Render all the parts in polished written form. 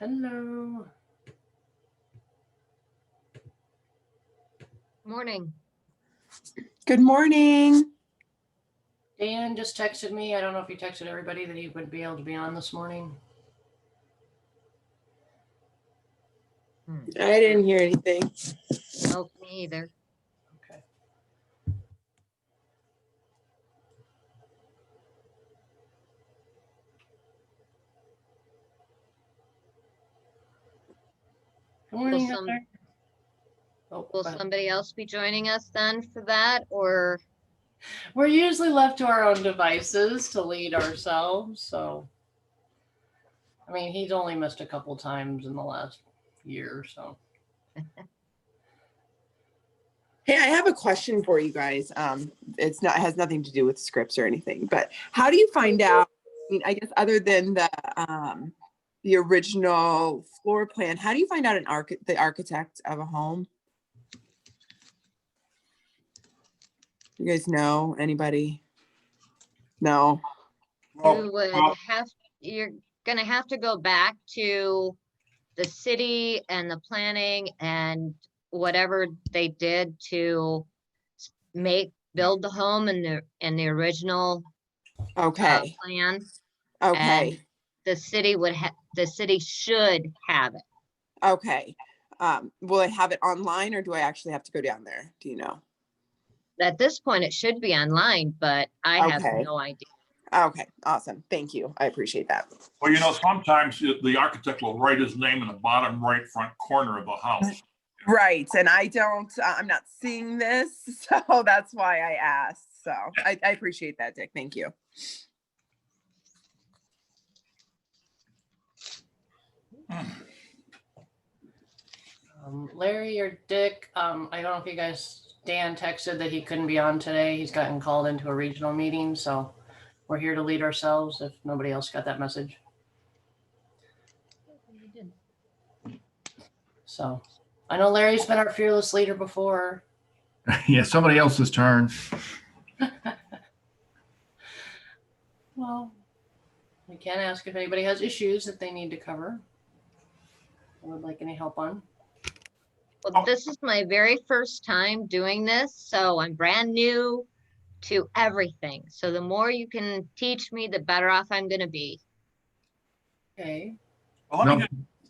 Hello. Morning. Good morning. Dan just texted me. I don't know if he texted everybody that he would be able to be on this morning. I didn't hear anything. Oh, me either. Okay. Good morning, Will Heather. Oh, Will somebody else be joining us then for that, or? we're usually left to our own devices to lead ourselves. So, I mean, he's only missed a couple times in the last year or so. Hey, I have a question for you guys. It has nothing to do with scripts or anything, but how do you find out? I mean, I guess other than the original floor plan, how do you find out the architect of a home? You guys know anybody? No. You're gonna have to go back to the city and the planning and whatever they did to build the home in the original Okay. plan. Okay. And the city should have it. Okay. Will I have it online or do I actually have to go down there? Do you know? At this point, it should be online, but I have no idea. Okay, awesome. Thank you. I appreciate that. Well, sometimes the architect will write his name in the bottom right front corner of the house. Right. And I'm not seeing this, so that's why I asked. So I appreciate that, Dick. Thank you. Larry or Dick, I don't know if you guys, Dan texted that he couldn't be on today. He's gotten called into a regional meeting, so we're here to lead ourselves if nobody else got that message. So I know Larry's been our fearless leader before. Yeah, somebody else's turn. Well, we can ask if anybody has issues that they need to cover or would like any help on. Well, this is my very first time doing this, so I'm brand new to everything. So the more you can teach me, the better off I'm going to be. Okay. Well,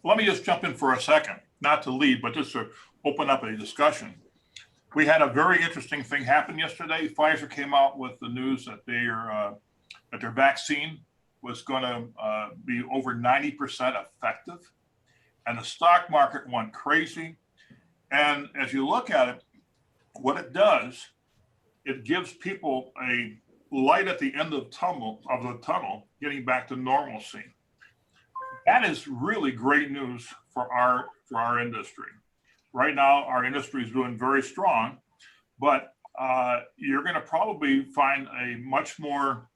let me just jump in for a second, not to lead, but just to open up a discussion. We had a very interesting thing happen yesterday. Pfizer came out with the news that their vaccine was going to be over 90% effective, and the stock market went crazy. And as you look at it, what it does, it gives people light at the end of the tunnel, getting back to normalcy. That is really great news for our industry. Right now, our industry is doing very strong, but you're going to probably find a much more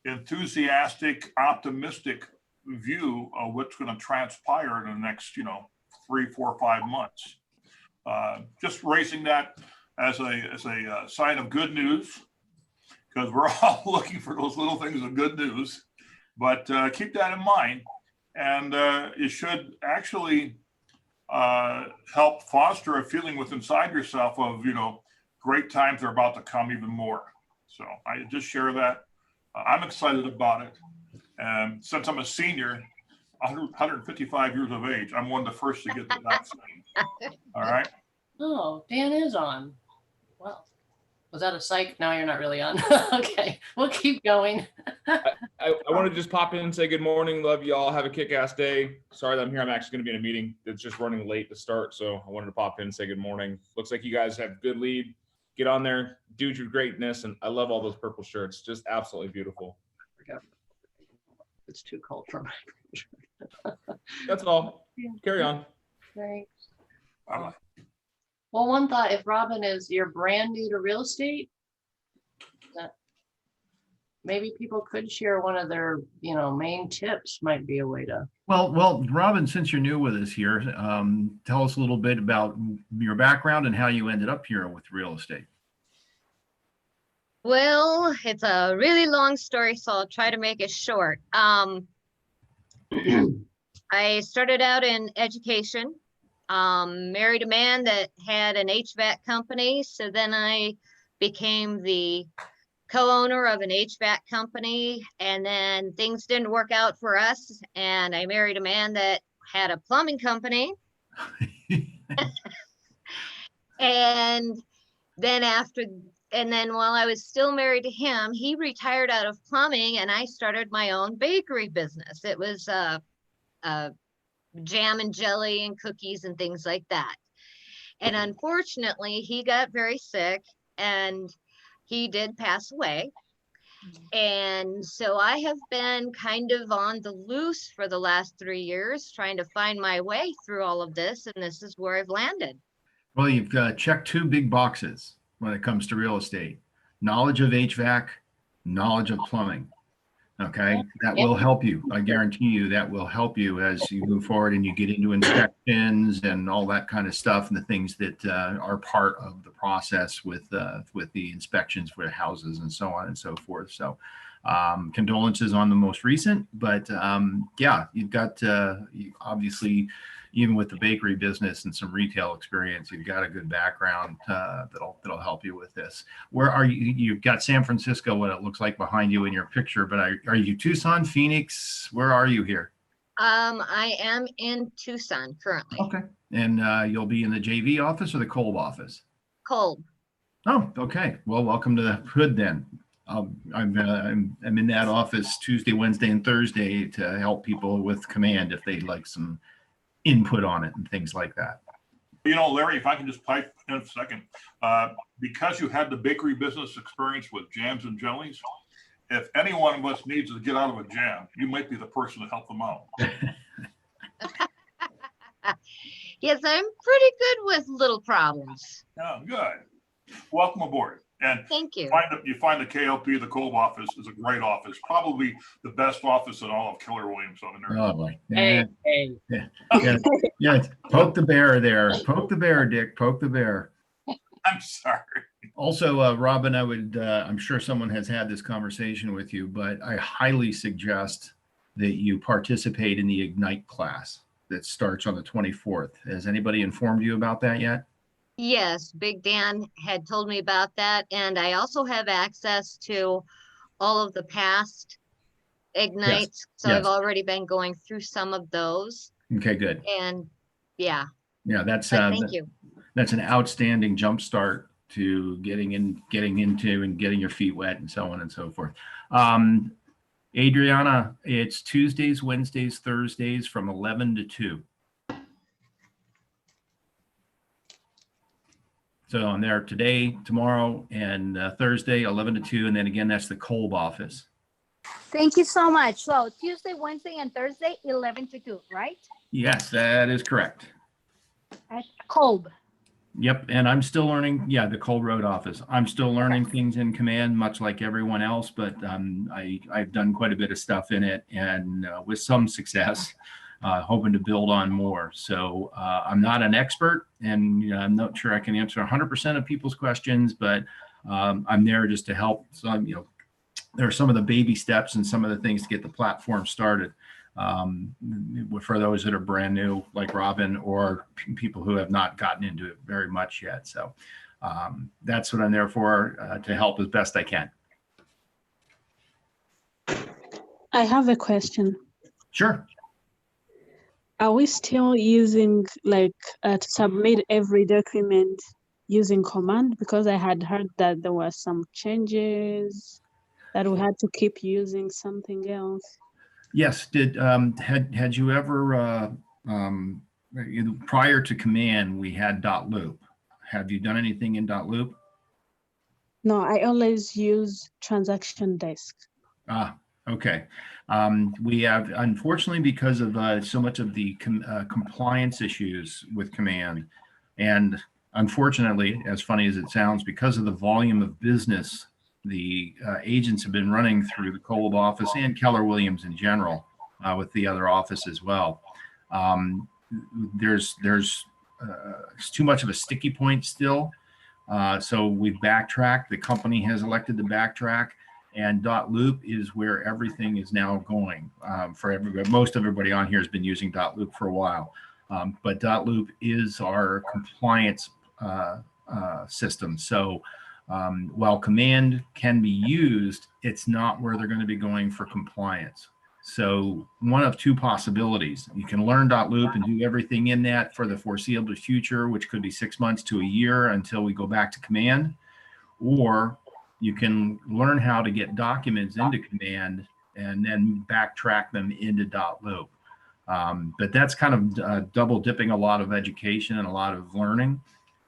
enthusiastic, optimistic view of what's going to transpire in the next, 3, 4, 5 months. Just raising that as a sign of good news, because we're all looking for those little things of good news. But keep that in mind, and it should actually help foster a feeling within inside yourself of, great times are about to come even more. So I just share that. I'm excited about it. And since I'm a senior, 155 years of age, I'm one of the first to get the vaccine. All right. Oh, Dan is on. Well, was that a psych? No, you're not really on. Okay, we'll keep going. I want to just pop in and say good morning. Love you all. Have a kick-ass day. Sorry that I'm here. I'm actually going to be in a meeting that's just running late to start. So I wanted to pop in and say good morning. Looks like you guys have good lead. Get on there, do your greatness. And I love all those purple shirts. Just absolutely beautiful. It's too cold for my. That's all. Carry on. Thanks. Bye-bye. Well, one thought, if Robin is your brand new to real estate, that maybe people could share one of their, main tips might be a way to. Well, Robin, since you're new with us here, tell us a little bit about your background and how you ended up here with real estate. Well, it's a really long story, so I'll try to make it short. I started out in education, married a man that had an HVAC company. So then I became the co-owner of an HVAC company, and then things didn't work out for us. And I married a man that had a plumbing company. And then while I was still married to him, he retired out of plumbing and I started my own bakery business. It was jam and jelly and cookies and things like that. And unfortunately, he got very sick and he did pass away. And so I have been kind of on the loose for the last 3 years, trying to find my way through all of this. And this is where I've landed. Well, you've checked 2 big boxes when it comes to real estate: knowledge of HVAC, knowledge of plumbing. Okay, that will help you. I guarantee you that will help you as you move forward and you get into inspections and all that kind of stuff, and the things that are part of the process with the inspections for houses and so on and so forth. So condolences on the most recent, but yeah, you've got you obviously, even with the bakery business and some retail experience, you've got a good background that'll help you with this. Where are you? You've got San Francisco, what it looks like behind you in your picture, but are you Tucson, Phoenix? Where are you here? I am in Tucson currently. Okay. And you'll be in the JV office or the Kolb office? Kolb. Oh, okay. Well, welcome to the hood then. I'm in that office Tuesday, Wednesday, and Thursday to help people with command if they'd like some input on it and things like that. Larry, if I can just pipe in a second, because you had the bakery business experience with jams and jellies, if any one of us needs to get out of a jam, you might be the person to help them out. Yes, I'm pretty good with little problems. Oh, good. Welcome aboard. And Thank you. you find the KLP, the Kolb office, is a great office, probably the best office in all of Keller Williams on there. Oh boy. Hey, Yeah. Poke the bear there. Poke the bear, Dick. Poke the bear. I'm sorry. Also, Robin, I'm sure someone has had this conversation with you, but I highly suggest that you participate in the Ignite class that starts on the 24th. Has anybody informed you about that yet? Yes, Big Dan had told me about that. And I also have access to all of the past Ignites. So yes. I've already been going through some of those. Okay, good. And yeah, Yeah, that's thank you. That's an outstanding jump start to getting into and getting your feet wet and so on and so forth. Adriana, it's Tuesdays, Wednesdays, Thursdays from 11 to 2. So I'm there today, tomorrow, and Thursday, 11 to 2. And then again, that's the Kolb office. Thank you so much. So Tuesday, Wednesday, and Thursday, 11 to 2, right? Yes, that is correct. At Kolb. Yep, and I'm still learning. Yeah, the Kolb Road office. I'm still learning things in command, much like everyone else. But I've done quite a bit of stuff in it, and with some success, hoping to build on more. So I'm not an expert, and I'm not sure I can answer 100% of people's questions, but I'm there just to help. So there are some of the baby steps and some of the things to get the platform started. For those that are brand new, like Robin, or people who have not gotten into it very much yet. So that's what I'm there for, to help as best I can. I have a question. Sure. Are we still using to submit every document using command? Because I had heard that there were some changes that we had to keep using something else. Yes. Had you ever prior to command we had .loop? Have you done anything in .loop? No, I always use transaction desk. Okay. We have, unfortunately, because of so much of the compliance issues with command, and unfortunately, as funny as it sounds, because of the volume of business the agents have been running through the Kolb office and Keller Williams in general, with the other office as well. There's too much of a sticky point still. So we've backtracked. The company has elected to backtrack, and .loop is where everything is now going. For everybody, most everybody on here has been using .loop for a while, but .loop is our compliance system. So while command can be used, it's not where they're going to be going for compliance. So one of two possibilities: you can learn .loop and do everything in that for the foreseeable future, which could be 6 months to a year until we go back to command, or you can learn how to get documents into command and then backtrack them into .loop. But that's kind of double dipping a lot of education and a lot of learning.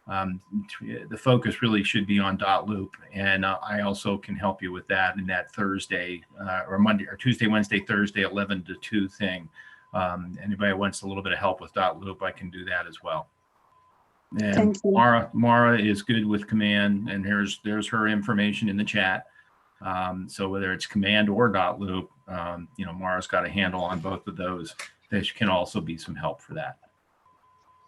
The focus really should be on .loop, and I also can help you with that in that Thursday or Monday or Tuesday, Wednesday, Thursday, 11 to 2 thing. Anybody wants a little bit of help with .loop, I can do that as well. And Thank you. Mara is good with command, and there's her information in the chat. So whether it's command or .loop, Mara's got a handle on both of those. There can also be some help for that.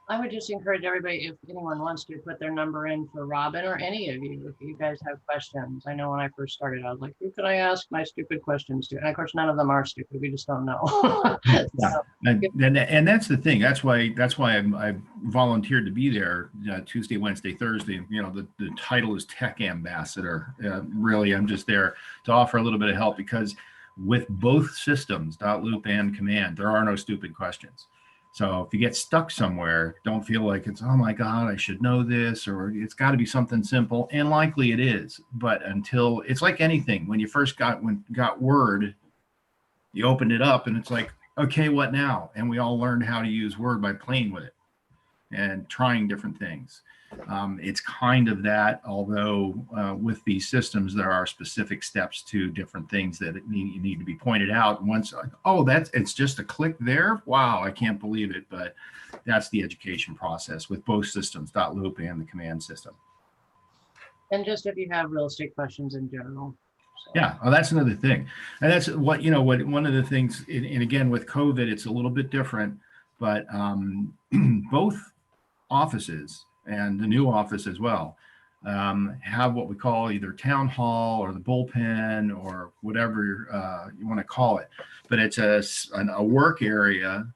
I would just encourage everybody, if anyone wants to, put their number in for Robin or any of you, if you guys have questions. I know when I first started, I was like, who could I ask my stupid questions to? And of course, none of them are stupid. We just don't know. Yeah. And that's the thing. That's why I volunteered to be there Tuesday, Wednesday, Thursday. The title is Tech Ambassador. Really, I'm just there to offer a little bit of help, because with both systems, .loop and command, there are no stupid questions. So if you get stuck somewhere, don't feel like it's, oh my God, I should know this, or it's got to be something simple. And likely it is, but until, it's like anything. When you first got Word, you opened it up and it's like, okay, what now? And we all learned how to use Word by playing with it and trying different things. It's kind of that, although with these systems, there are specific steps to different things that need to be pointed out. Once, oh, it's just a click there. Wow, I can't believe it. But that's the education process with both systems, .loop and the command system. And just if you have real estate questions in general. So. Yeah, well, that's another thing. And that's what one of the things, and again, with COVID, it's a little bit different, but both offices and the new office as well have what we call either town hall or the bullpen or whatever you want to call it. But it's a work area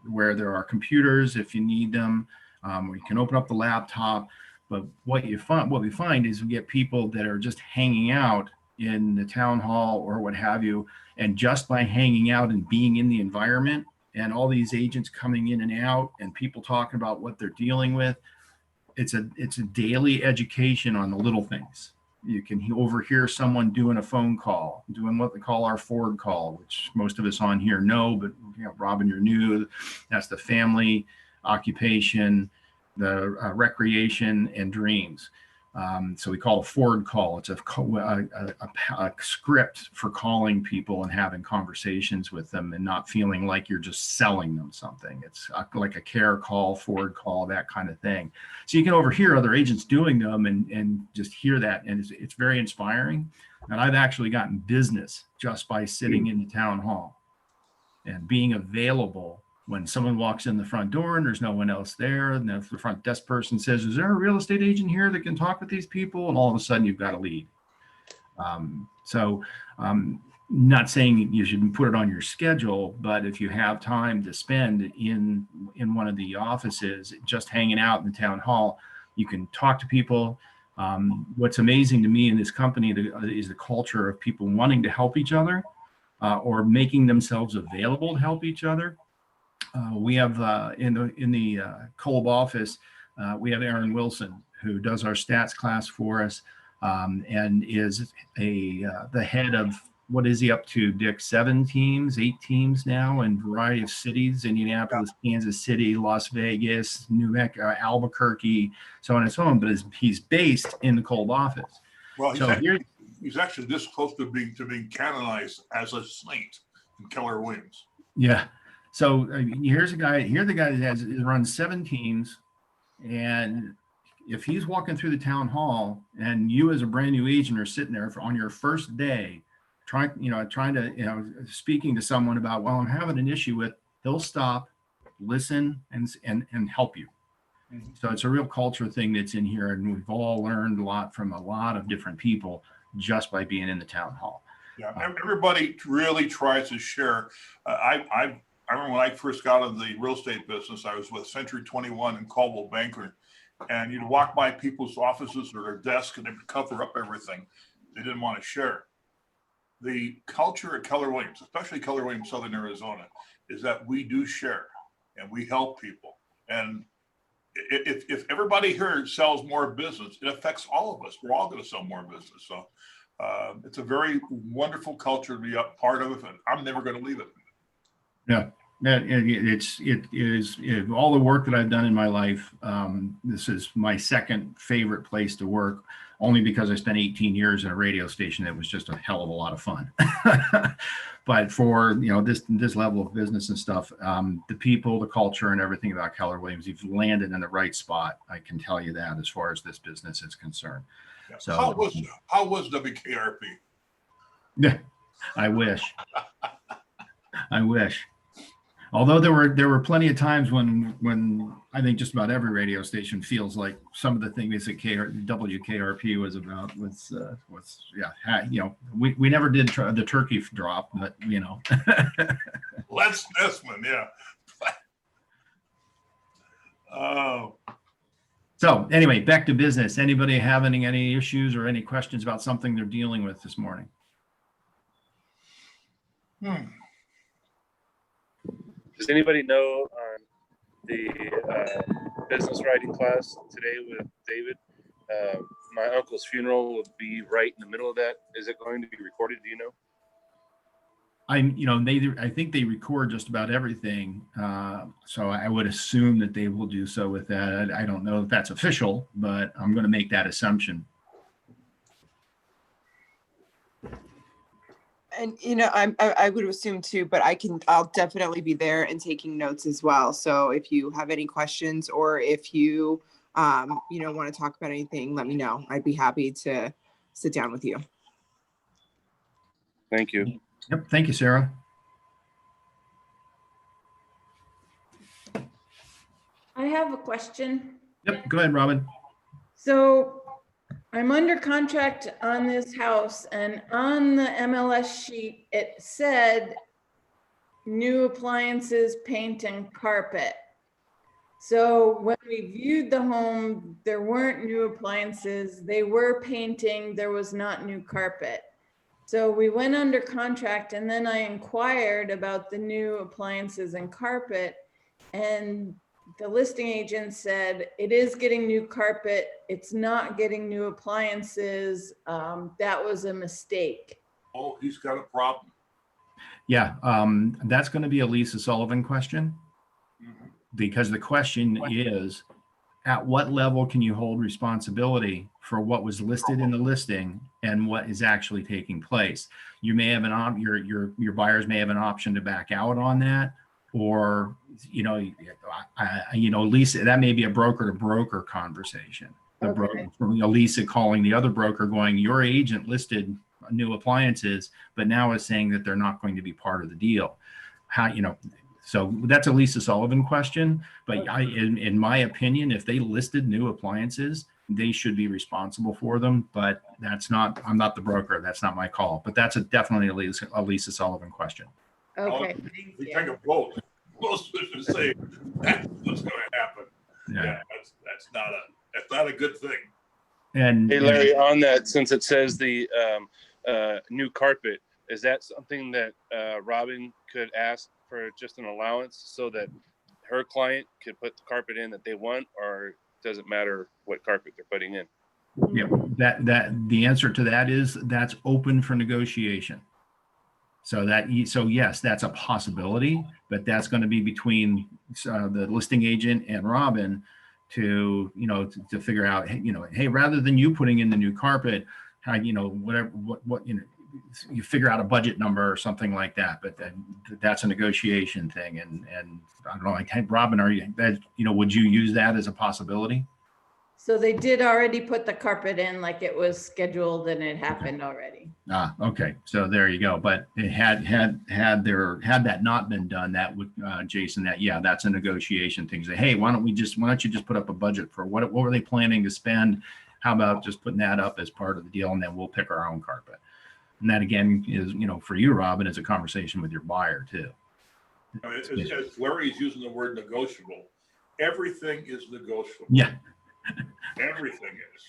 where there are computers if you need them, where you can open up the laptop. But what we find is we get people that are just hanging out in the town hall or what have you, and just by hanging out and being in the environment, and all these agents coming in and out and people talking about what they're dealing with, it's a daily education on the little things. You can overhear someone doing a phone call, doing what they call our Ford call, which most of us on here know, but Robin, you're new. That's the family, occupation, the recreation and dreams. So we call it a forward call. It's a script for calling people and having conversations with them and not feeling like you're just selling them something. It's like a care call, forward call, that kind of thing. So you can overhear other agents doing them and just hear that. And it's very inspiring. And I've actually gotten business just by sitting in the town hall and being available when someone walks in the front door and there's no one else there, and the front desk person says, "Is there a real estate agent here that can talk with these people?" And all of a sudden you've got a lead. Not saying you should put it on your schedule, but if you have time to spend in one of the offices, just hanging out in the town hall, you can talk to people. What's amazing to me in this company is the culture of people wanting to help each other or making themselves available to help each other. We have in the Kolb office, we have Aaron Wilson, who does our stats class for us, and is the head of, what is he up to, Dick? 8 teams now in a variety of cities: Indianapolis, Kansas City, Las Vegas, New Mexico, Albuquerque, so on and so on. But he's based in the Kolb office. Well, So he's actually this close to being canonized as a saint in Keller Williams. Yeah. So here's a guy. Here's the guy that has run 7 teams, and if he's walking through the town hall, and you as a brand new agent are sitting there on your first day, trying to speaking to someone about, well, I'm having an issue with, he'll stop, listen, and help you. Mhm. So it's a real culture thing that's in here, and we've all learned a lot from a lot of different people just by being in the town hall. Yeah, everybody really tries to share. I remember when I first got into the real estate business, I was with Century 21 and Coldwell Banker, and you'd walk by people's offices or their desk and they would cover up everything they didn't want to share. The culture at Keller Williams, especially Keller Williams Southern Arizona, is that we do share and we help people. And if everybody here sells more business, it affects all of us. We're all going to sell more business. So it's a very wonderful culture to be a part of, and I'm never going to leave it. Yeah, it is all the work that I've done in my life. This is my second favorite place to work, only because I spent 18 years in a radio station that was just a hell of a lot of fun. But for this level of business and stuff, the people, the culture, and everything about Keller Williams, you've landed in the right spot. I can tell you that as far as this business is concerned. Yeah. So how was WKRP? Yeah, I wish. I wish. Although there were plenty of times when I think just about every radio station feels like some of the things that WKRP was about was we never did the turkey drop, but Les Nessman, yeah. Oh. So anyway, back to business. Anybody having any issues or any questions about something they're dealing with this morning? Does anybody know on the business writing class today with David? My uncle's funeral will be right in the middle of that. Is it going to be recorded? Do you know? I think they record just about everything. So I would assume that they will do so with that. I don't know if that's official, but I'm going to make that assumption. And I would assume too, but I'll definitely be there and taking notes as well. So if you have any questions, or if you want to talk about anything, let me know. I'd be happy to sit down with you. Thank you. Yep. Thank you, Sarah. I have a question. Yep. Go ahead, Robin. So I'm under contract on this house, and on the MLS sheet, it said new appliances, paint, and carpet. So when we viewed the home, there weren't new appliances. They were painting. There was not new carpet. So we went under contract, and then I inquired about the new appliances and carpet, and the listing agent said it is getting new carpet. It's not getting new appliances. That was a mistake. Oh, he's got a problem. Yeah, that's going to be a Lisa Sullivan question, because the question is, at what level can you hold responsibility for what was listed in the listing and what is actually taking place? You may have your buyers may have an option to back out on that, or Lisa, that may be a broker to broker conversation. The broker, Lisa calling the other broker, going, your agent listed new appliances, but now is saying that they're not going to be part of the deal. So that's a Lisa Sullivan question, but in my opinion, if they listed new appliances, they should be responsible for them, but I'm not the broker. That's not my call, but that's definitely a Lisa Sullivan question. Okay. We take a vote. Most of us say that's what's going to happen. Yeah, that's not a good thing. And hey, Larry, on that, since it says the new carpet, is that something that Robin could ask for just an allowance so that her client could put the carpet in that they want, or does it matter what carpet they're putting in? Yeah, that the answer to that is that's open for negotiation. So yes, that's a possibility, but that's going to be between the listing agent and Robin to figure out, hey, rather than you putting in the new carpet, you figure out a budget number or something like that. But that's a negotiation thing. And I don't know, hey, Robin, would you use that as a possibility? So they did already put the carpet in, like it was scheduled and it happened already. Okay. So there you go. But it had that not been done, that would, Jason, that's a negotiation thing. Say, hey, why don't you just put up a budget for what were they planning to spend? How about just putting that up as part of the deal, and then we'll pick our own carpet. And that again is, for you, Robin, is a conversation with your buyer too. As Larry's using the word negotiable, everything is negotiable. Yeah. Everything is.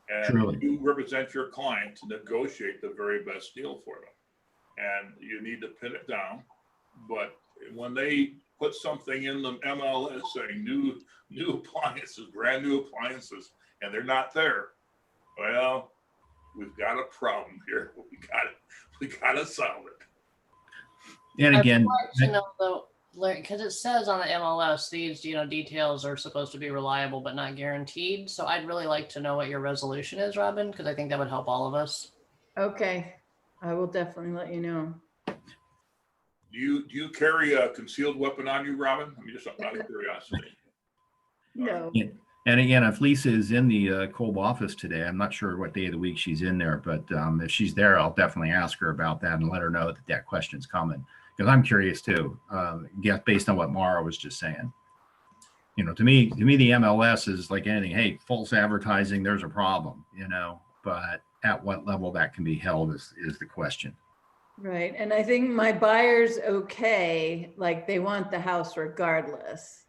And Truly. You represent your client to negotiate the very best deal for them. And you need to pin it down. But when they put something in the MLS saying new appliances, brand new appliances, and they're not there, well, we've got a problem here. We got to solve it. And again, because it says on the MLS, these details are supposed to be reliable but not guaranteed. So I'd really like to know what your resolution is, Robin, because I think that would help all of us. Okay, I will definitely let you know. Do you carry a concealed weapon on you, Robin? I mean, just out of curiosity. No. and again, if Lisa is in the Kolb office today, I'm not sure what day of the week she's in there, but if she's there, I'll definitely ask her about that and let her know that question's coming. Because I'm curious too, based on what Mara was just saying. To me, the MLS is like anything. Hey, false advertising, there's a problem, but at what level that can be held is the question. Right. And I think my buyer's okay, like they want the house regardless.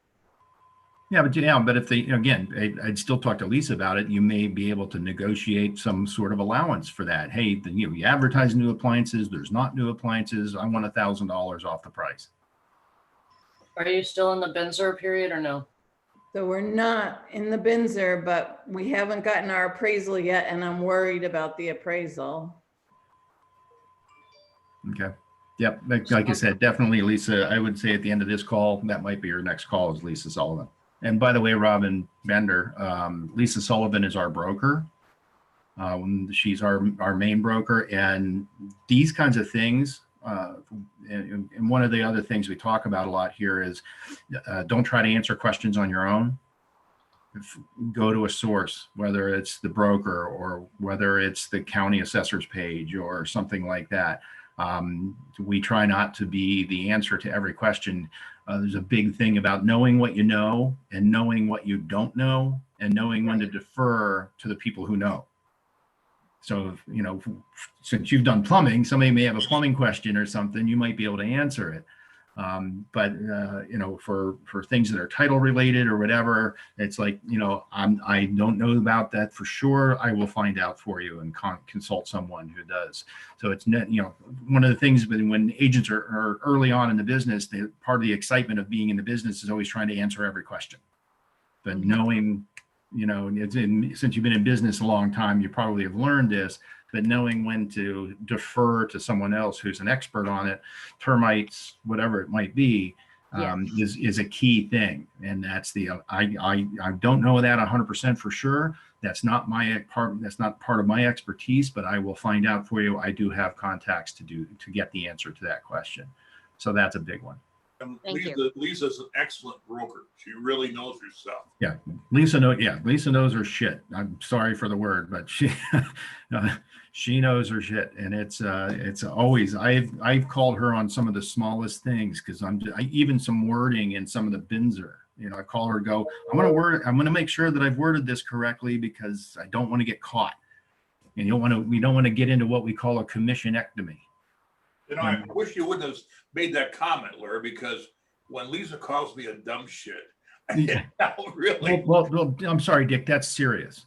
Yeah, but if they, I'd still talk to Lisa about it. You may be able to negotiate some sort of allowance for that. Hey, you advertise new appliances. There's not new appliances. I want $1,000 off the price. Are you still in the Binzer period or no? So we're not in the Binzer, but we haven't gotten our appraisal yet, and I'm worried about the appraisal. Okay. Yep. Like I said, definitely Lisa. I would say at the end of this call, that might be your next call, is Lisa Sullivan. And by the way, Robin Bender, Lisa Sullivan is our broker. She's our main broker, and these kinds of things. And one of the other things we talk about a lot here is don't try to answer questions on your own. Go to a source, whether it's the broker or whether it's the county assessor's page or something like that. We try not to be the answer to every question. There's a big thing about knowing what you know and knowing what you don't know and knowing when to defer to the people who know. So, since you've done plumbing, somebody may have a plumbing question or something, you might be able to answer it. But for things that are title related or whatever, it's like, I don't know about that for sure. I will find out for you and consult someone who does. So it's one of the things when agents are early on in the business, part of the excitement of being in the business is always trying to answer every question. But knowing, since you've been in business a long time, you probably have learned this. But knowing when to defer to someone else who's an expert on it, termites, whatever it might be, is a key thing. And that's I don't know that 100% for sure. That's not that's not part of my expertise, but I will find out for you. I do have contacts to get the answer to that question. So that's a big one. And Thank Lisa's an excellent broker. She really knows her stuff. Yeah, Lisa knows her shit. I'm sorry for the word, but she knows her shit, and it's always I've called her on some of the smallest things because even some wording in some of the Binzer. I call her, go, I'm going to make sure that I've worded this correctly because I don't want to get caught. And we don't want to get into what we call a commissionectomy. I wish you wouldn't have made that comment, Larry, because when Lisa calls me a dumb shit, Yeah. Really. Well, I'm sorry, Dick, that's serious.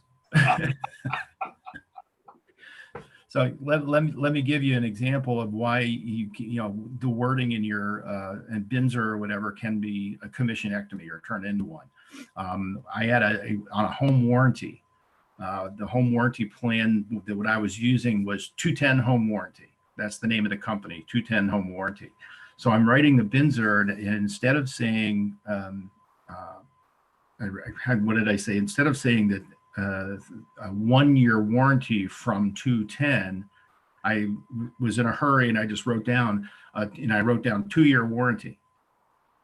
So let me give you an example of why the wording in your and Binzer or whatever can be a commissionectomy or turn into one. I had on a home warranty. The home warranty plan that what I was using was 210 Home Warranty. That's the name of the company, 210 Home Warranty. So I'm writing the Binzer, and instead of saying what did I say? Instead of saying that a 1-year warranty from 210, I was in a hurry and I just wrote down 2-year warranty.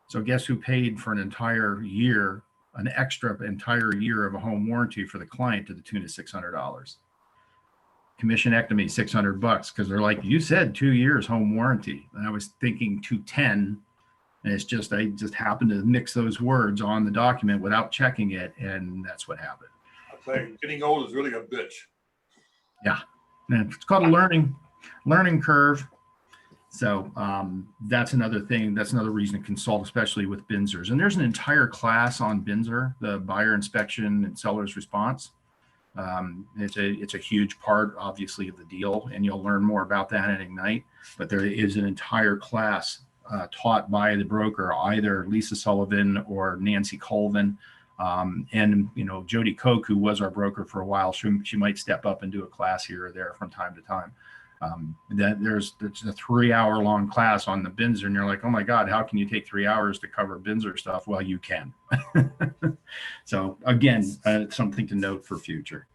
So guess who paid for an entire year, an extra entire year of a home warranty for the client to the tune of $600? Commissionectomy, $600, because they're like, you said 2 years home warranty, and I was thinking 210. And it's just, I just happened to mix those words on the document without checking it. And that's what happened. I'll tell you, getting old is really a bitch. Yeah. And it's called a learning curve. So that's another thing. That's another reason to consult, especially with Binzers. And there's an entire class on Binzer, the buyer inspection and seller's response. It's a huge part, obviously, of the deal. And you'll learn more about that at Ignite. But there is an entire class taught by the broker, either Lisa Sullivan or Nancy Colvin. And Jody Koch, who was our broker for a while, she might step up and do a class here or there from time to time. There's a 3-hour-long class on the Binzer, and you're like, oh my God, how can you take 3 hours to cover Binzer stuff? Well, you can. So again, something to note for future.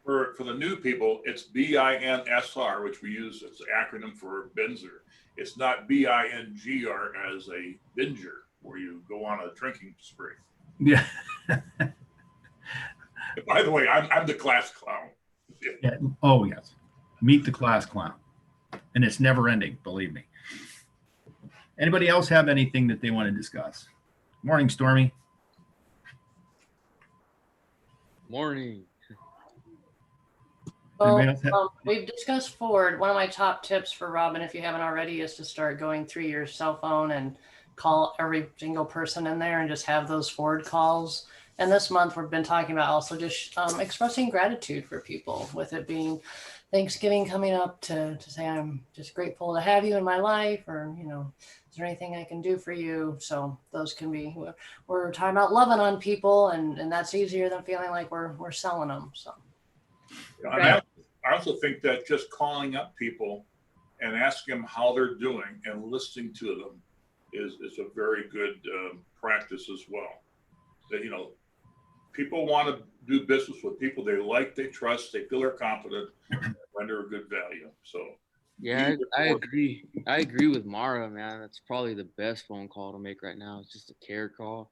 For the new people, it's BINSR, which we use as an acronym for Binzer. It's not BINGR as a binger, where you go on a drinking spree. Yeah. By the way, I'm the class clown. Yeah. Oh yes, meet the class clown, and it's never ending. Believe me. Anybody else have anything that they want to discuss? Morning, Stormy. Morning. Well, we've discussed Ford. One of my top tips for Robin, if you haven't already, is to start going through your cell phone and call every single person in there and just have those Ford calls. And this month we've been talking about also just expressing gratitude for people, with it being Thanksgiving coming up, to say I'm just grateful to have you in my life, or is there anything I can do for you? So those can be, we're talking about loving on people, and that's easier than feeling like we're selling them. So. I also think that just calling up people and asking them how they're doing and listening to them is a very good practice as well. That people want to do business with people they like, they trust, they feel they're confident, render a good value. So yeah, I agree. I agree with Mara, man. That's probably the best phone call to make right now. It's just a care call,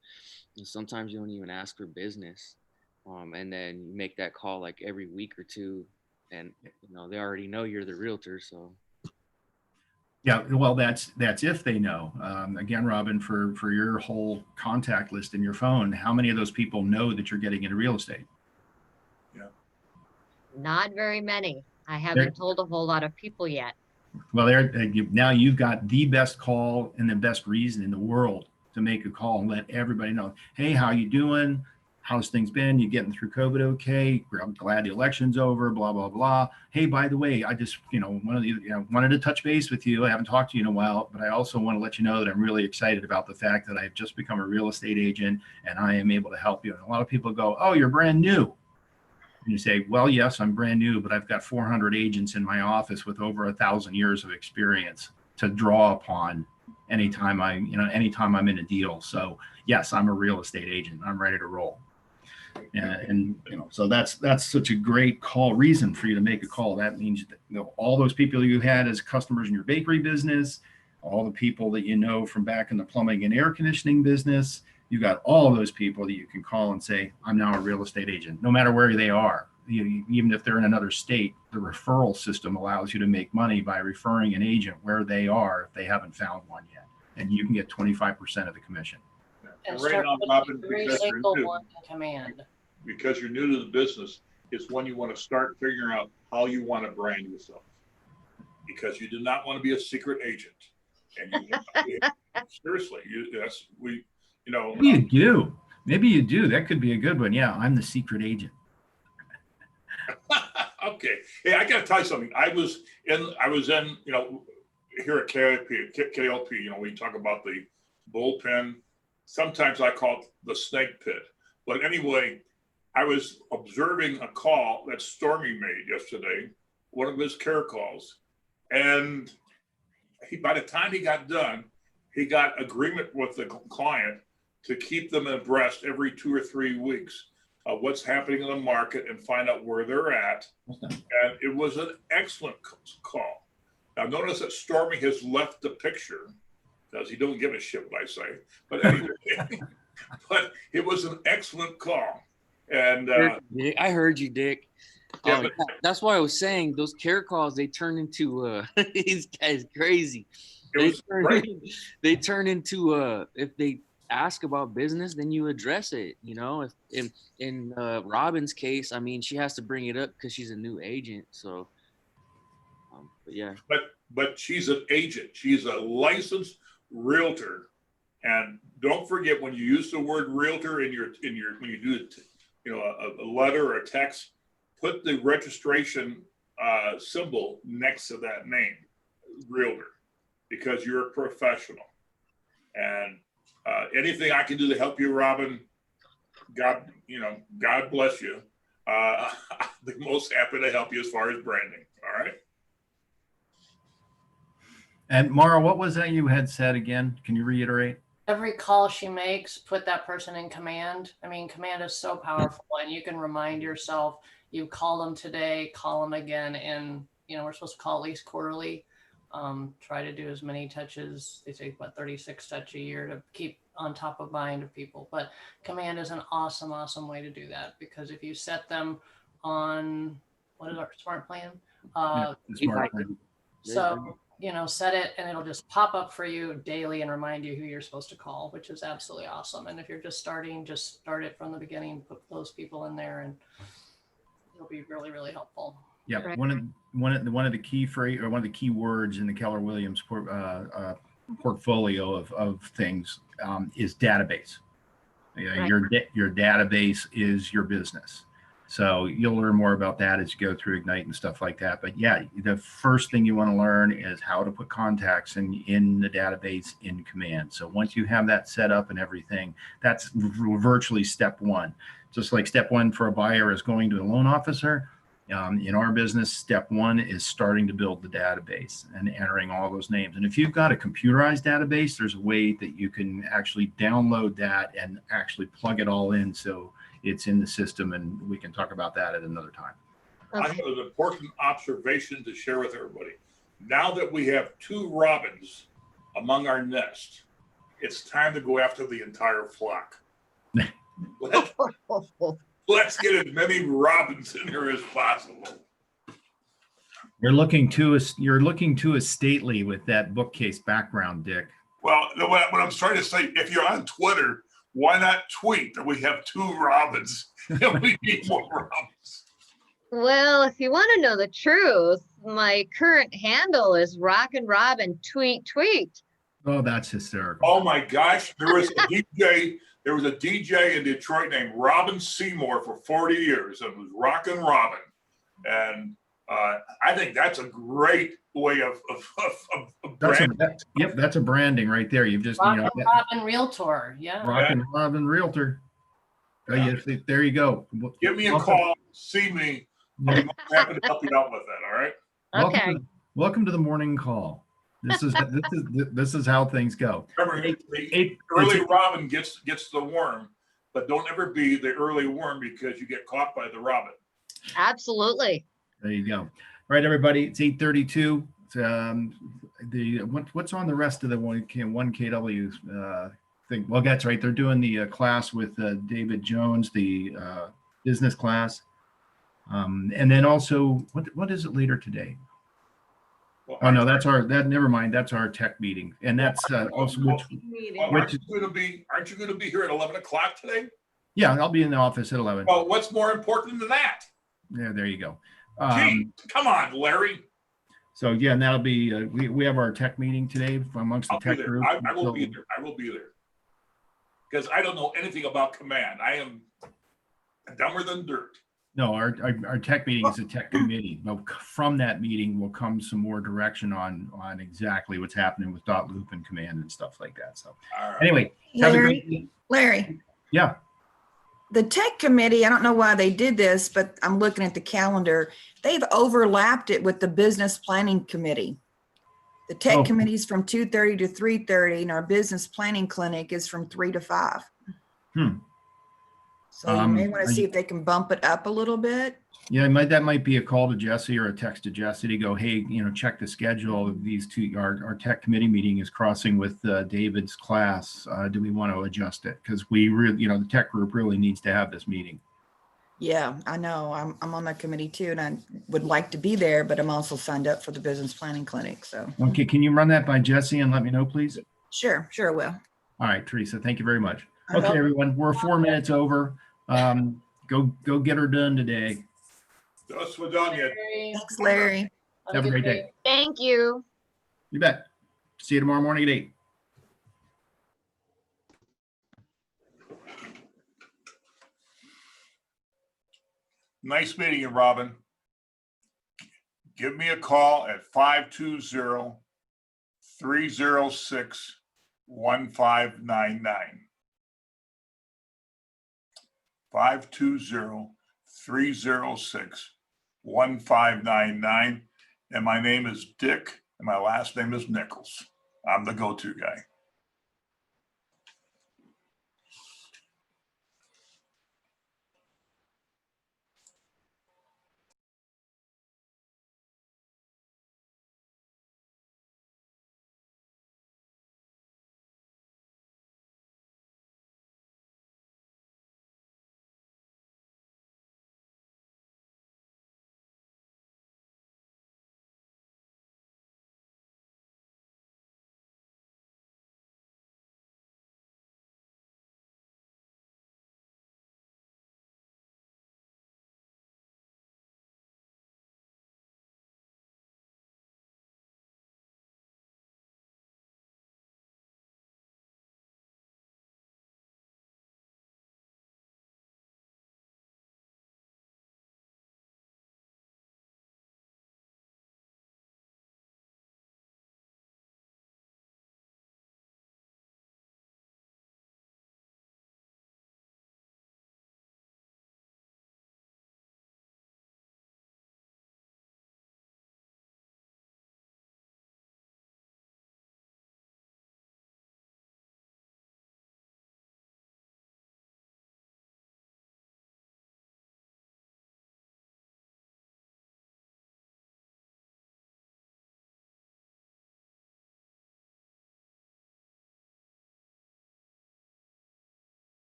and sometimes you don't even ask for business. And then you make that call like every week or two, and they already know you're the realtor. So yeah, well, that's if they know. Again, Robin, for your whole contact list in your phone, how many of those people know that you're getting into real estate? Yeah, Not very many. I haven't told a whole lot of people yet. Well, now you've got the best call and the best reason in the world to make a call and let everybody know, hey, how you doing? How's things been? You getting through COVID okay? I'm glad the election's over, blah, blah, blah. Hey, by the way, I just, wanted to touch base with you. I haven't talked to you in a while, but I also want to let you know that I'm really excited about the fact that I've just become a real estate agent and I am able to help you. And a lot of people go, oh, you're brand new. And you say, well, yes, I'm brand new, but I've got 400 agents in my office with over 1,000 years of experience to draw upon anytime anytime I'm in a deal. So yes, I'm a real estate agent. I'm ready to roll. And so that's such a great reason for you to make a call. That means that, all those people you had as customers in your bakery business, all the people that you know from back in the plumbing and air conditioning business, you got all of those people that you can call and say, I'm now a real estate agent, no matter where they are. Even if they're in another state, the referral system allows you to make money by referring an agent where they are if they haven't found one yet. And you can get 25% of the commission. And Right start now, with Robin, every because you're single new. one in command. Because you're new to the business, is when you want to start figuring out how you want to brand yourself. Because you do not want to be a secret agent. And seriously, Maybe you do. Maybe you do. That could be a good one. Yeah, I'm the secret agent. Okay. Hey, I got to tell you something. I was in, here at KLP, we talk about the bullpen. Sometimes I call it the snake pit. But anyway, I was observing a call that Stormy made yesterday, one of his care calls. And by the time he got done, he got agreement with the client to keep them abreast every 2 or 3 weeks of what's happening in the market and find out where they're at. And it was an excellent call. Now notice that Stormy has left the picture because he don't give a shit what I say. But anyway, but it was an excellent call. And I heard you, Dick. Yeah, but, That's why I was saying those care calls, they turn into these guys crazy. They turn into if they ask about business, then you address it. If in Robin's case, I mean, she has to bring it up because she's a new agent. So, but yeah. But she's an agent. She's a licensed realtor. And don't forget, when you use the word realtor when you do it, a letter or a text, put the registration symbol next to that name, realtor, because you're a professional. And anything I can do to help you, Robin, God bless you. I'm the most happy to help you as far as branding. All right. And Mara, what was that you had said again? Can you reiterate? Every call she makes, put that person in command. I mean, command is so powerful, and you can remind yourself, you call them today, call them again. And, we're supposed to call at least quarterly. Try to do as many touches. They say about 36 touch a year to keep on top of mind of people. But command is an awesome, awesome way to do that, because if you set them on, what is our smart plan? Smart plan. So, set it and it'll just pop up for you daily and remind you who you're supposed to call, which is absolutely awesome. And if you're just starting, just start it from the beginning, put those people in there, and it'll be really, really helpful. Yeah, Right. one of the key phrase or one of the key words in the Keller Williams portfolio of things is database. Right. Your database is your business. So you'll learn more about that as you go through Ignite and stuff like that. But yeah, the first thing you want to learn is how to put contacts in the database in command. So once you have that set up and everything, that's virtually step one. Just like step one for a buyer is going to a loan officer. In our business, step one is starting to build the database and entering all those names. And if you've got a computerized database, there's a way that you can actually download that and actually plug it all in so it's in the system, and we can talk about that at another time. I have an important observation to share with everybody. Now that we have 2 robins among our nest, it's time to go after the entire flock. Let's get as many robins in here as possible. You're looking too stately with that bookcase background, Dick. Well, what I'm trying to say, if you're on Twitter, why not tweet that we have 2 robins and we need more robins? Well, if you want to know the truth, my current handle is Rockin' Robin tweet. Oh, that's hysterical. Oh my gosh, there was a DJ in Detroit named Robin Seymour for 40 years. It was Rockin' Robin. And I think that's a great way of branding. That's a branding right there. You've just, Robin Realtor. Yeah. Rockin' Robin Realtor. Oh, yes, there you go. Give me a call, see me. I'll be happy to help you out with that. All right. Okay. Welcome to the morning call. This is how things go. Remember, the Eight- early it's- robin gets the worm, but don't ever be the early worm because you get caught by the robin. Absolutely. There you go. All right, everybody, it's 8:32. What's on the rest of the one KW thing? Well, that's right. They're doing the class with David Jones, the business class. And then also, what is it later today? Well, Oh, no, never mind. That's our tech meeting. And that's also, Meeting. Well, aren't you going to be here at 11 o'clock today? yeah, I'll be in the office at 11. Well, what's more important than that? Yeah, there you go. Gee, come on, Larry. So yeah, and that'll be, we have our tech meeting today amongst the I'll be tech there. group. I will So- be there. I will be there. Because I don't know anything about command. I am dumber than dirt. No, our tech meeting is a tech committee. But from that meeting will come some more direction on exactly what's happening with dot loop and command and stuff like that. So All right. anyway, have a Larry, great, Larry, yeah. the tech committee, I don't know why they did this, but I'm looking at the calendar. They've overlapped it with the business planning committee. The tech Oh. committee's from 2:30 to 3:30 and our business planning clinic is from 3 to 5. Hmm. So you may Um, want to see if they can bump it up a little bit. Yeah, that might be a call to Jesse or a text to Jesse to go, hey, check the schedule of these two. Our tech committee meeting is crossing with David's class. Do we want to adjust it? Because we really, the tech group really needs to have this meeting. Yeah, I know. I'm on that committee too, and I would like to be there, but I'm also signed up for the business planning clinic. So Okay, can you run that by Jesse and let me know, please? sure, I will. All right, Teresa, thank you very much. Uh-huh. Okay, everyone, we're 4 minutes over. Go get her done today. That's what done yet. Thanks, Larry. Have a great day. Thank you. You bet. See you tomorrow morning at 8. Nice meeting you, Robin. Give me a call at 520-306-1599. 520-306-1599. And my name is Dick, and my last name is Nichols. I'm the go-to guy.